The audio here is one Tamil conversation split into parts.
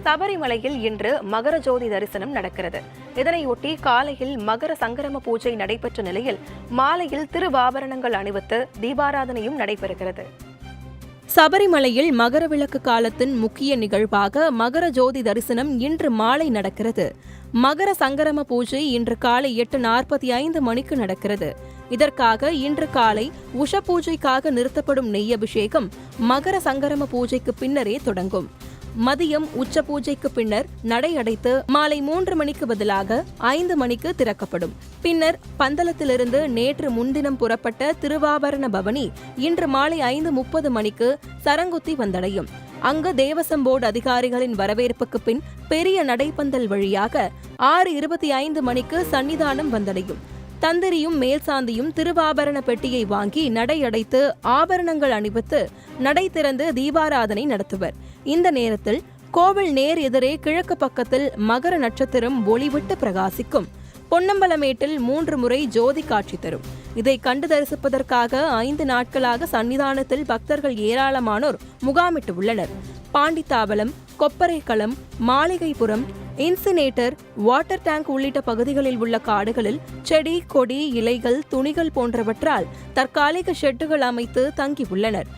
சபரிமலையில் இன்று மகர ஜோதி தரிசனம் நடக்கிறது. இதனையொட்டி காலையில் மகர சங்கரம பூஜை நடைபெற்ற நிலையில் மாலையில் திருவாபரணங்கள் அணிவித்து தீபாராதனையும் நடைபெறுகிறது. சபரிமலையில் மகர விளக்கு காலத்தின் முக்கிய நிகழ்வாக மகர ஜோதி தரிசனம் இன்று மாலை நடக்கிறது. மகர சங்கரம பூஜை இன்று காலை 8:45 மணிக்கு நடக்கிறது. இதற்காக இன்று காலை உஷ பூஜைக்காக நிறுத்தப்படும் நெய் அபிஷேகம் மகர சங்கரம பூஜைக்கு பின்னரே தொடங்கும். மதியம் உச்ச பூஜைக்கு பின்னர் நடை அடைத்து மாலை 3 மணிக்கு பதிலாக 5 மணிக்கு திறக்கப்படும். பின்னர் பந்தளத்திலிருந்து நேற்று முன்தினம் புறப்பட்ட திருவாபரண பவனி இன்று மாலை 5:30 மணிக்கு சரங்குத்தி வந்தடையும். அங்கு தேவசம் போர்டு அதிகாரிகளின் வரவேற்புக்கு பின் பெரிய நடைப்பந்தல் வழியாக 6:25 மணிக்கு சன்னிதானம் வந்தடையும். தந்திரியும் மேல்சாந்தியும் திருவாபரண பெட்டியை வாங்கி நடை அடைத்து ஆபரணங்கள் அணிவித்து நடை திறந்து தீபாராதனை நடத்துவர். இந்த நேரத்தில் கோவில் நேர் எதிரே கிழக்கு பக்கத்தில் மகர நட்சத்திரம் ஒளிவிட்டு பிரகாசிக்கும். பொன்னம்பலமேட்டில் 3 முறை ஜோதி காட்சி தரும். இதை கண்டு தரிசிப்பதற்காக 5 நாட்களாக சன்னிதானத்தில் பக்தர்கள் ஏராளமானோர் முகாமிட்டு உள்ளனர். பாண்டித்தாவலம், கொப்பரைக்களம், மாளிகைப்புறம், இன்சினேட்டர், வாட்டர் டேங்க் உள்ளிட்ட பகுதிகளில் உள்ள காடுகளில் செடி, கொடி, இலைகள், துணிகள் போன்றவற்றால் தற்காலிக ஷெட்டுகள் அமைத்து தங்கியுள்ளனர்.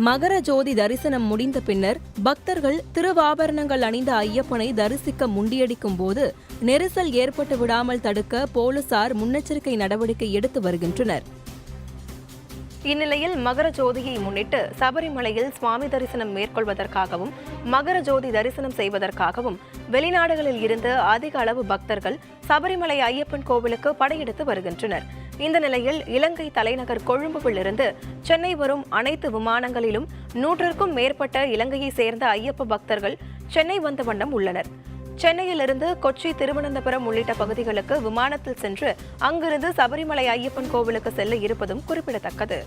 மகர ஜோதி தரிசனம் முடிந்த பின்னர் பக்தர்கள் திருவாபரணங்கள் அணிந்த ஐயப்பனை தரிசிக்க முண்டியடிக்கும் போது நெரிசல் ஏற்பட்டு விடாமல் தடுக்க போலீசார் முன்னெச்சரிக்கை நடவடிக்கை எடுத்து வருகின்றனர். இந்நிலையில் மகர ஜோதியை முன்னிட்டு சபரிமலையில் சுவாமி தரிசனம் மேற்கொள்வதற்காகவும் மகர ஜோதி தரிசனம் செய்வதற்காகவும் வெளிநாடுகளில் இருந்து அதிக அளவு பக்தர்கள் சபரிமலை ஐயப்பன் கோவிலுக்கு படையெடுத்து வருகின்றனர். இந்த நிலையில் இலங்கை தலைநகர் கொழும்புவில் இருந்து சென்னை வரும் அனைத்து விமானங்களிலும் 100க்கும் மேற்பட்ட இலங்கையை சேர்ந்த ஐயப்ப பக்தர்கள் சென்னை வந்த வண்ணம் உள்ளனர். சென்னையிலிருந்து கொச்சி, திருவனந்தபுரம் உள்ளிட்ட பகுதிகளுக்கு விமானத்தில் சென்று அங்கிருந்து சபரிமலை ஐயப்பன் கோவிலுக்கு செல்ல இருப்பதும் குறிப்பிடத்தக்கது.